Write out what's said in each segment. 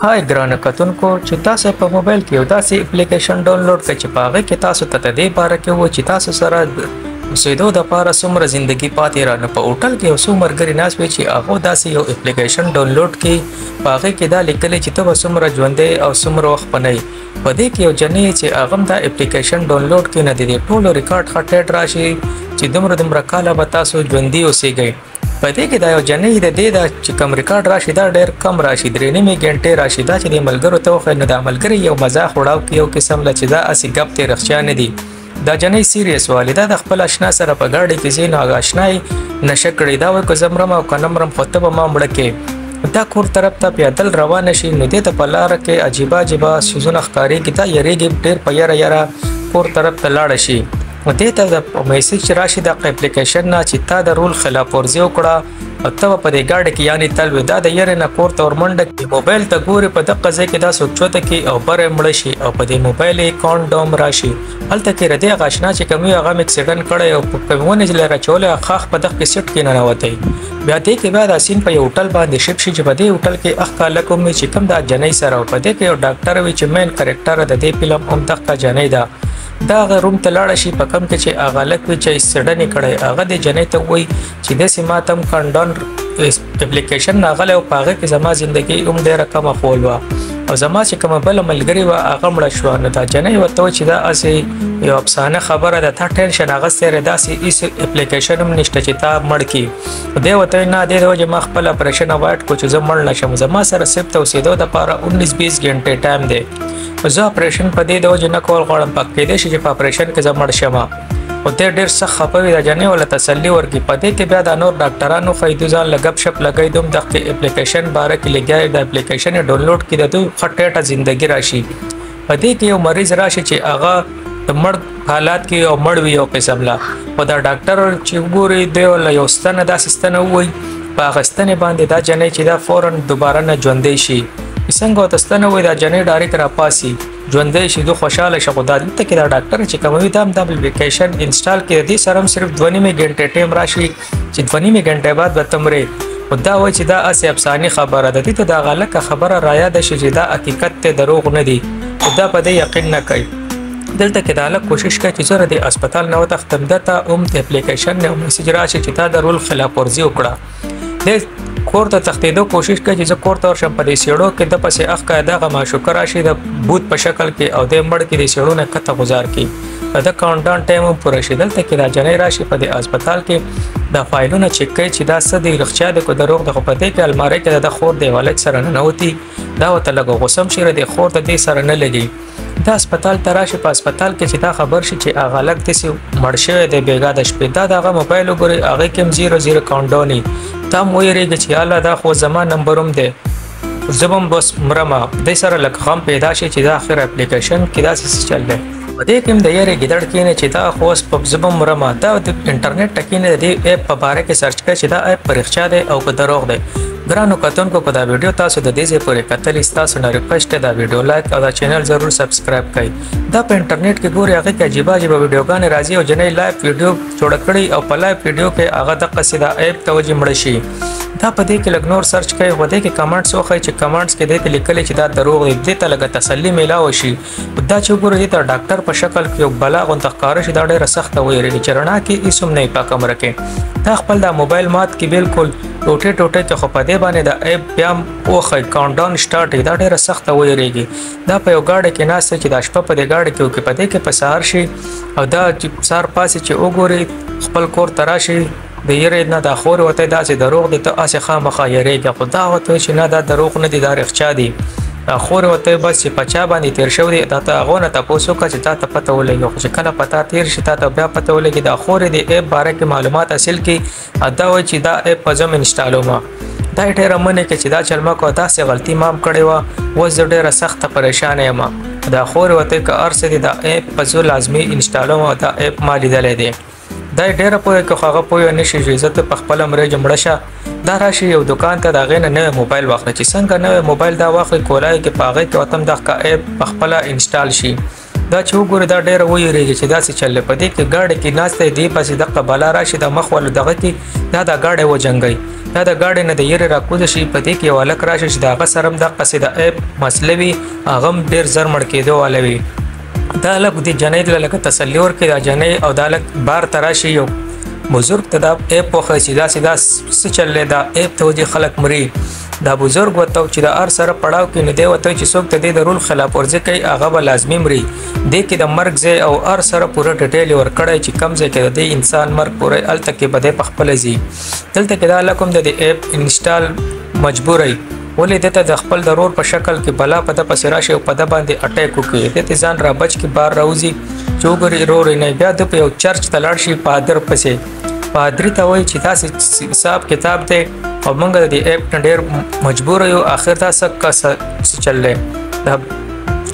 هاي ګرانه کتونکو چې تاسو په موبایل کې یو داسې اپلیکیشن ډاونلوډ کړئ چې په هغه کې تاسو ته د دې باره کې و چې تاسو سره اوسېدو دپاره څومره زندګي پاتې را نه په هوټل کې یو څو ملګري ناست وي چې هغو داسې یو اپلیکیشن ډاونلوډ کړي په هغې کې دا لیکلی چې ته به څومره ژوندی او څومره وخت به نه یې په دې کې یو جنۍ چې هغه هم دا اپلیکیشن ډاونلوډ کړي نه د دې ټولو ریکارډ ښه ټیټ راشي چې دومره کاله به تاسو ژوندي اوسېږئ په دې کې دا یو جنۍ د دې دا چې کم ریکارډ راشي دا ډېر کم راشي 3.5 غنټې راشي دا چې د ملګرو ته وښایي نو دا ملګري یو مزاح وړاو کې یو قسم له چې دا هسې ګپ دی رښتیا نه دي دا جنۍ سیریس والده د خپل اشنا سره په ګاډي کې ځي نو هغه اشنا یې نشه کړې دا وایي که زه مرم او که نه مرم خو ته به ما مړه کې دا کور طرف ته پیدل روانه شي نو دې ته په لاره کې عجیبه څیزونه ښکارېږي دا یریږي ډېر په یره کور طرف ته لاړه شي دې ته د میسج راشي د اپلیکیشن نه چې تا د رول خلاف ورزي وکړه او ته په دې ګاډي کې یعنی تل وي دا د یارې نه کور ته ورمنډه کې موبایل ته ګوري په دغه ځای کې دا څوک چوته کې او بره مړه شي او په دې موبایل یې کانډوم راشي هلته کې ردی هغه اشنا چې کوم هغه اکسیډنټ کړی او په کومونه چې لره چوله خاخ په دغه سیټ کې نه نوتی بیا دې کې بیا د سین په یو هوټل باندې شپ شي چې په دې هوټل کې اخکاله کوم چې کوم دا جنۍ سره او په دې کې یو ډاکټر وي چې مین کریکټر د دې فلم هم دغه جنۍ ده دا روم ته لاړه شي په کم کې چې هغه لک وي چې سډنې کړی هغه د جنۍ ته وایي چې داسې ما ته هم کانډون اپلیکیشن راغلی او په هغه کې زما زندګي هم ډېره کمه خول وه او زما چې کومه بله ملګرې وه هغه مړه شوه نو دا جنۍ ورته وایي چې دا هسې یو افسانه خبره ده تا ټینشن اخیستی دی داسې هېڅ اپلیکیشن هم نشته چې تا مړ کړي دی ورته وایي نه دې د وجې ما خپل اپریشن اوایډ کړو چې زه مړ نه شم زما سره صرف ته اوسېدو دپاره 19-20 غنټې ټایم دی زه اپریشن په دې د وجې نه کول غواړم په کېدای شي چې په اپریشن کې زه مړ شم او دی ډېر سخت خفه وي دا جنۍ ورله تسلي ورکړي په دې کې بیا دا نور ډاکټران وښایي دوی ځان له ګپ شپ لګوي دوی هم دغه اپلیکیشن باره کې لګیا د اپلیکیشن یې ډاونلوډ کړي د دوی ښه ټیټه زندګي راشي په دې کې یو مریض راشي چې هغه د مړ حالات کې او مړ وي یو قسم لا او دا ډاکټر چې وګوري دی ورله یو ستنه داسې ستنه ووایي په هغه ستنې باندې دا جنۍ چې دا فورا دوباره نه ژوندی شي څنګه ورته ستنه ووایي دا جنۍ ډایرکټ راپاسي ژوندی شي دوی خوشحاله شي خو دا دلته کې دا ډاکټر چې کوموي دا هم د اپلیکیشن انسټال کړي د دې سره هم صرف 2.5 غنټې ټایم راشي چې 2.5 غنټې بعد به ته مرې خو دا وایي چې دا هسې افسانې خبره ده دې ته د هغه لکه خبره رایاده شي چې دا حقیقت دی دروغ نه دي خو دا په دې یقین نه کوي دلته کې دا هلک کوشش کوي چې زه د هسپتال نه وتښتم ده ته هم د اپلیکیشن نه میسج راشي چې تا د رول خلاف ورزي وکړه کور ته تښتېدو کوشش کوي چې زه کور ته ورشم په دې سیړو کې د پسې اخکه دغه معشوقه راشي د بوت په شکل کې او دی مړ کې د سیړو نه کته غزار کړي د کاونټډاون ټایم هم پوره شي دلته کې دا جنۍ راشي په دې هسپتال کې دا فایلونه چک کوي چې دا څه دی رښتیا دی که دروغ دی خو په دې کې المارۍ کې د خور د والد سره ننوتي دا ورته لږ غوسه هم شي د خور د دې سره نه لګي دا هسپتال ته راشي په هسپتال کې چې دا خبر شي چې هغه هلک داسې مړ شوی دی بېګا د شپې دا د هغه موبایل وګورئ هغې کې هم 0 کاونټډاون وي ته هم ویرېږي چې یاله دا خو زما نمبر هم دی زه به هم بس مرمه دې سره لږ غم پیدا شي چې دا آخر اپلیکیشن کې داسې څه چل دی په دې کې هم د یارې ګیدړ کښېنې چې دا خو اوس په زه به هم مرمه دا د انټرنیټ ته کښېنې د دې ایپ په باره کې سرچ کړئ چې دا ایپ په رښتیا دی او که دروغ دی ګرانو کتونکو که دا ویډیو تاسو د دې ځای پورې کتلي ستاسو نه ریکویسټ دی دا ویډیو لایک او دا چینل ضرور سبسکرایب کړئ دا په انټرنیټ کې ګوري هغې کې عجیبه ویډیوګانې راځي او جنۍ لایف ویډیو جوړه کړي او په لایف ویډیو کې هغه دقسې دا ایپ ته وجې مړه شي دا په دې کې لږ نور سرچ کوي خو دې کې کمنټس وښایي چې کمنټس کې دې ته لیکلي چې دا دروغ دی دې ته لږه تسلي میلاوه شي دا چې وګورئ دې ته ډاکټر په شکل کې یو بلا غونته ښکاره شي دا ډېره سخته ویرېږي چې رڼا کې هېڅ هم نه وي په کمره کې دا خپل دا موبایل مات کې بالکل ټوټې کې خو په دې باندې د ایپ بیا هم وښایي کاونټډاون سټارټ وي دا ډېره سخته ویرېږي دا په یو ګاډي کې ناست دی چې دا شپه په دې ګاډي کې وکړي په دې کې په سهار شي او دا چې سهار پاسې چې وګوري خپل کور ته راشي د یېرې نه دا خور ورته داسې دروغ دی ته هسې خامخا یېرېږي خو دا ورته وایي چې نه دا دروغ نه دي دا رښتیا دي دا خور ورته بس چې په چا باندې تېر شوی دی دا ته هغو نه تپوس وکړه چې تا ته پته ولګي خو چې کله په تا تېر شي تا ته بیا پته ولګي دا خورې د ایپ باره کې معلومات حاصل کړي دا وایي چې دا ایپ به زه هم انسټالومه دا یې ډېره منې کړي چې دا چل مه کوه داسې غلطي ما هم کړې وه اوس زه ډېره سخته پریشانه یم دا خورې ورته که هر څه دي دا ایپ به زه لازمي انسټالوم او دا ایپ ما لیدلی دی دا یې ډېره پوهه که خو هغه پوهه نه شي چې زه ته په خپله مرېږم مړه شه دا راشي یو دکان ته د هغې نه نوی موبایل واخلي چې څنګه نوی موبایل دا واخلي کولای کې په هغې کې ورته هم دغه ایپ په خپله انسټال شي دا چې وګورئ دا ډېره ویرېږي چې داسې چل دی په دې کې ګاډي کې ناست دی دې پسې دغه بلا راشي د مخ ولو دغه کې دا ګاډی وجنګوي دا د ګاډي نه د یری راکوز شي په دې کې یو الک راشي چې دا غ سرم د قصیده اپ مسلوي اغم ډیر زر مړ کېدو والوي دا لک د جنې لکه تسلی ور کې دا جنې او دا لک بار تراشي یو بزرگ ته دا اپ په سیدا سیدا څه چلې دا اپ ته ودی خلک مري دا بزرگ وته چې د ار سره پړاو کې نه دی وته چې څوک ته د رول خلاف ورزي کوي هغه به لازمي مري د کې د مرګ ځای او ار سره پوره ډیټیل ور کړی چې کم ځای کې د انسان مرګ پوره الته کې بده پخپل زی دلته کې دا لکم د اپ انسټال مجبورای ولې دته د خپل ضرور په شکل کې بلا پته پس راشي او پده باندې اٹیک وکړي د ځان را بچ کې بار راوځي چوغري رور نه بیا د په یو چرچ تلاړ شي پادر پسې پادری ته وای چې تاسو حساب کتاب ته او موږ د اپ ډېر مجبور یو اخر تاسو څه چللې دا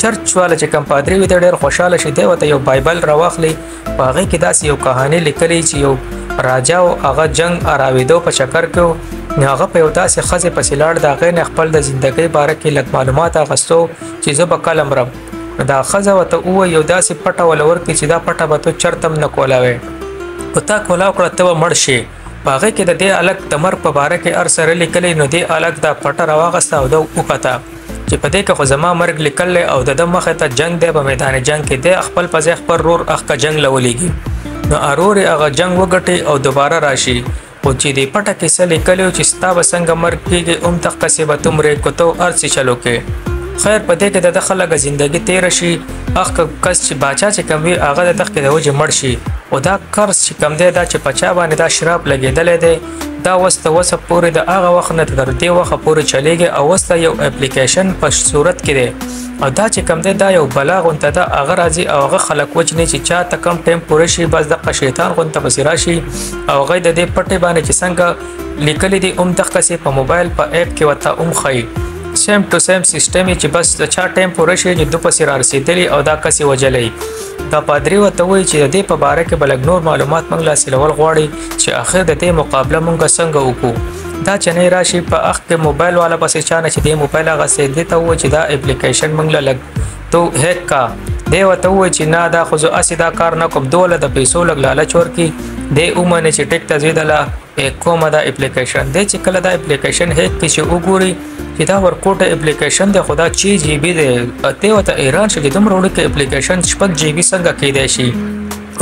چرچ والا چې کوم پادری وي ډېر خوشاله شي دی وته یو بایبل راوخلی هغه کې داس یو کہانی لیکلې چې یو راجا او هغه جنگ اراویدو په چکر کې هغه په یو داسې خزه پسې لاړ دا غي خپل د ژوندۍ باره کې لږ معلومات اغستو چې زه به کلم رم دا خزه وته او یو داسې پټه ولور کې چې دا پټه به تو چرتم نه کولاوي او تا کولاو کړه ته مړ شي باغې کې د دې الګ د مرګ په باره کې ار سره لیکلې نو دې الګ دا پټه راوغسته او د وکتا چې په دې کې خو زما مرګ لیکل او د مخه ته جنگ دی په میدان جنگ کې د خپل په ځخ پر رور اخ کا جنگ لولېږي نو ارور هغه جنگ وګټي او دوباره راشي او چې دې پټه کې څه لیکلو چې ستا وسنګ مرګ کېږي تک کسبه تمره کوتو ارسي چلو کې خیر په دې کې د خلک ژوندۍ تیر شي اخ کس چې باچا چې کوي هغه د تخ کې د وجه مړ شي او دا قرض چې کم دی دا چې پچا باندې دا شراب لګیدل دی دا وسه پورې د هغه وخت نه تر دې وخت پورې چلیږي او وسه یو اپلیکیشن په صورت کې دی او دا چې کم دی دا یو بلاغ انت دا هغه راځي او هغه خلک وجنه چې چا ته کم ټیم پورې شي بس د شیطان غون ته بصیرا شي او غي د دې پټه باندې چې څنګه لیکل دي دغه څه په موبایل په اپ کې وته خي سیم ټو سیم سیستم چې بس د چا ټیم پورې شي د په سر رسیدلی او دا کسي وجلې دا پادری وته وی چې د دې په باره کې بلګ نور معلومات موږ لا سلول غواړي چې اخر د دې مقابله موږ څنګه وکړو دا چنې راشي په اخ کې موبایل والا پسې چانه چې د موبایل هغه سي دې ته و چې دا اپلیکیشن موږ لا لګ تو هیک کا دی وته و چې نه دا خو اسې دا کار نه کوم دوله د پیسو لګ لالچ ورکی د اومنه چې ټیک تزیدله کومه دا اپلیکیشن دی چې کله دا اپلیکیشن هیک کې چې وګوري چې دا ورکوټه اپلیکیشن د خدا 6 جی بی دی ته وته ایران چې دومره وړوکی اپلیکیشن 6 جی بی څنګه کېدای شي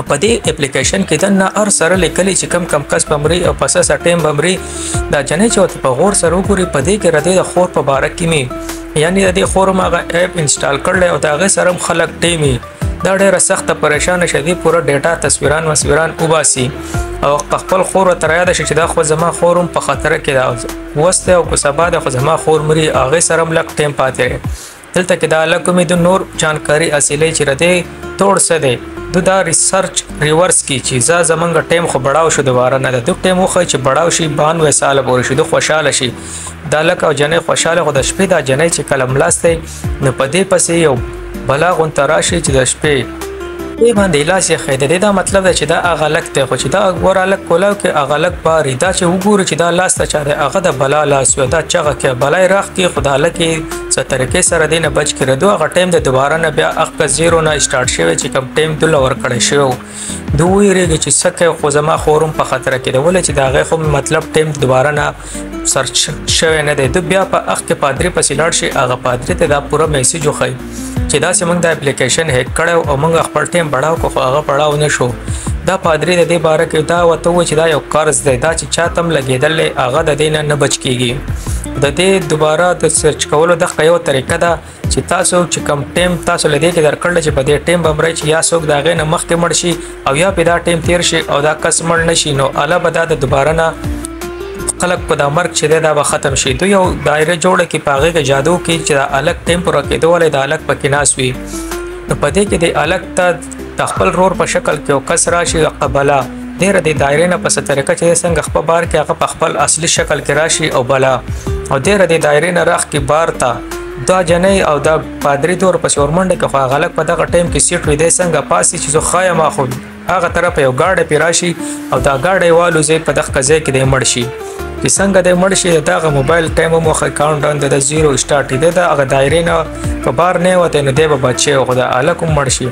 په دې اپلیکیشن کې د نه ار سره لیکلي چې کم کس بمري او پس سټیم بمري دا جنې چې په غور سره وګوري په دې کې ردی د خور په باره کې می یعنی د دې خور ماغه اپ انسټال کړل او دا غي سره خلک ټیمي دا ډیره سخت پریشان شدي پوره ډیټا تصویران وباسي او خپل خور تر یاد شي چې دا خو زما خورم په خطر کې دا وسته او کو سبا د خو زما خور مري اغه سره ملک ټیم پاتې دلته کې دا لکه د نور جانکاری اصلي چې رده توړ څه دی دا ریسرچ ریورس کی چې زمونږ ټیم خو بڑاو شو دوباره نه د ټیم خو چې بڑاو شي 92 سال پورې شو د خوشاله شي دا لکه جنې خوشاله خو د شپې دا جنې چې کلم لاسته نو پدې پسې یو بلاغ تراشي چې د شپې ای باندې لاس یې خیده دا مطلب دا چې دا اغلق ته خو چې دا ور الک کولاو کې اغلق باري دا چې وګوري چې دا لاس ته چاره هغه د بلا لاس یو دا چغه کې بلای راخ کې خدا لکه څه طریقې سره دینه بچ کړو دوه غ ټیم د دوباره نه بیا اخ کا زیرو نه سٹارټ شوی چې کم ټیم دل ور کړی شو دوی ریږي چې سکه خو زما خورم په خطر کې دی ول چې دا غي خو مطلب ټیم دوباره نه سرچ شوی نه دی د بیا په اخ کې پادری پسې لاړ شي هغه پادری ته دا پوره میسج وخی چې دا سیمنګ د اپلیکیشن هیک کړو او موږ خپل ټیم بڑاو کو هغه بڑاو نه شو دا پادری د دې باره کې دا وته و چې دا یو قرض دی دا چې چاتم لګیدل هغه د دینه نه بچ کیږي د دې دوباره د سرچ کولو د یو طریقه ده چې تاسو چې کم ټیم تاسو لدې کې درکړل چې په دې ټیم بمرای چې یا څوک دا غې نه مخکې مړ شي او یا په دا ټیم تیر شي او دا کس مړ نشي نو الا بدا د دوباره نه خلق په د مرګ چې دا به ختم شي دوی یو دایره جوړه کې پاغه کې جادو کې چې الګ ټیم پر کېدو ولې د الګ پکې ناس وي نو په دې کې د الګ ته د خپل رور په شکل کې او کس راشي قبلا ډېر د دایره نه په سترګه چې څنګه خپل بار کې هغه په خپل اصلي شکل کې راشي او بلا او ډېر د دایره نه راخ کې بار تا دا جنې او دا پادری دور په شورمنډه کې خو غلط په دغه ټیم کې سیټ وي د څنګه پاسي چې زه خایم اخو هغه طرف یو گاډه پیراشي او دا گاډه والو زه په دغه ځای کې د مړ شي چې څنګه د مړ شي دغه موبایل ټایم مو اکاونټ ډاون د 0 سٹارټ دی دا هغه دایره نه په بار نه وته نه دی به بچي او خدا الکم مړ شي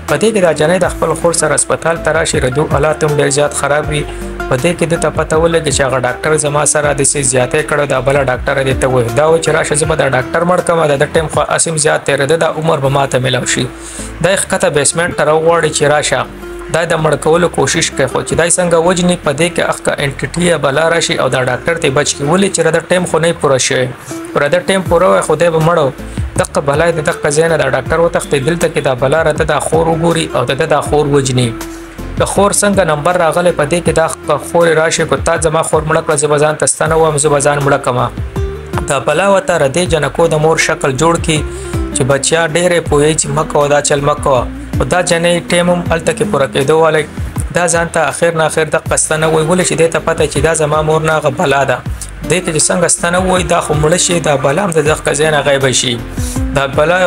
په دې کې دا جنې د خپل خور سره هسپتال ته راشي ردو حالات هم ډېر زیات خراب وي په دې کې د ته پته ولګي چې هغه ډاکټر زما سره د څه زیاتې کړو دا بل ډاکټر دې ته وایي دا و چې راشه زما د ډاکټر مړ کما د ټیم خو اسیم زیات تیر ده د عمر به ماته ملاو شي دا ښکته بیسمنټ ته راوغواړي چې راشه دا د مړ کولو کوشش کوي خو چې دای څنګه وجني په دې کې اخکه انټیټي بلا راشي او دا ډاکټر ته بچ کی ولې چې د ټیم خو نه پوره شي پر دا ټیم پوره وي خو دې به مړو دغه بلای د دغه زینه د ډاکټر وتښتې دلته کې دا بلا راته د خور وګوري او د خور وجني د خور څنګه نمبر راغلی په دې کې دا خور راشي کو تا زما خور مړ کړ زبزان تستانه وم زبزان مړ کما دا بلا وته ردی جنکو د مور شکل جوړ کی چې بچیا ډېرې پوهې چې مکو دا چل مکو او دا جنې ټیمم الته کې پوره کېدو والے دا ځانته اخر نه اخر د قستانه وی ولې چې دې ته پته چې دا زما مور نه غ بلا ده دې ته چې څنګه ستنه وای دا خو مړ شي دا بلام د دغه ځای نه غیب شي دا بلا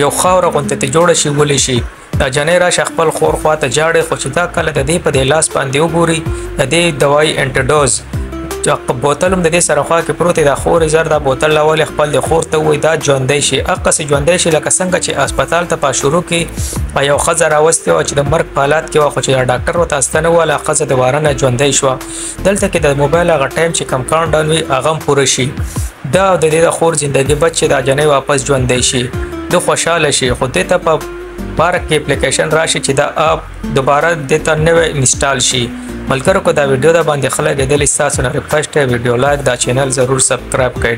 یو خاور غونته ته جوړ شي ولې شي دا جنې را خپل خور خواته جاړي خو چې دا کله د دې په لاس باندې وګوري د دې دوايي انټیډوز چې بوتل هم د دې سره خوا کې پروت دا خور زر دا بوتل لاول خپل د خور ته وای دا ژوندې شي اقص ژوندې شي لکه څنګه چې هسپتال ته په شروع کې یو خزر راوستي او چې د مرګ حالات کې واخو چې ډاکټر وته استنه ولا خزه د وارنه ژوندې شو دلته کې د موبایل غ ټایم چې کم کاونټ وي اغه پوره شي دا د دې خور ژوندۍ بچ دا جنې واپس ژوندې شي د خوشاله شي خو دې ته په بار کې اپلیکیشن راشي چې دا اپ دوباره د ته نوې انسټال شي ملګرو کو دا ویډیو دا باندې خلک د لیست تاسو نه ریکوست ویډیو لایک دا چینل ضرور سبسکرایب کړئ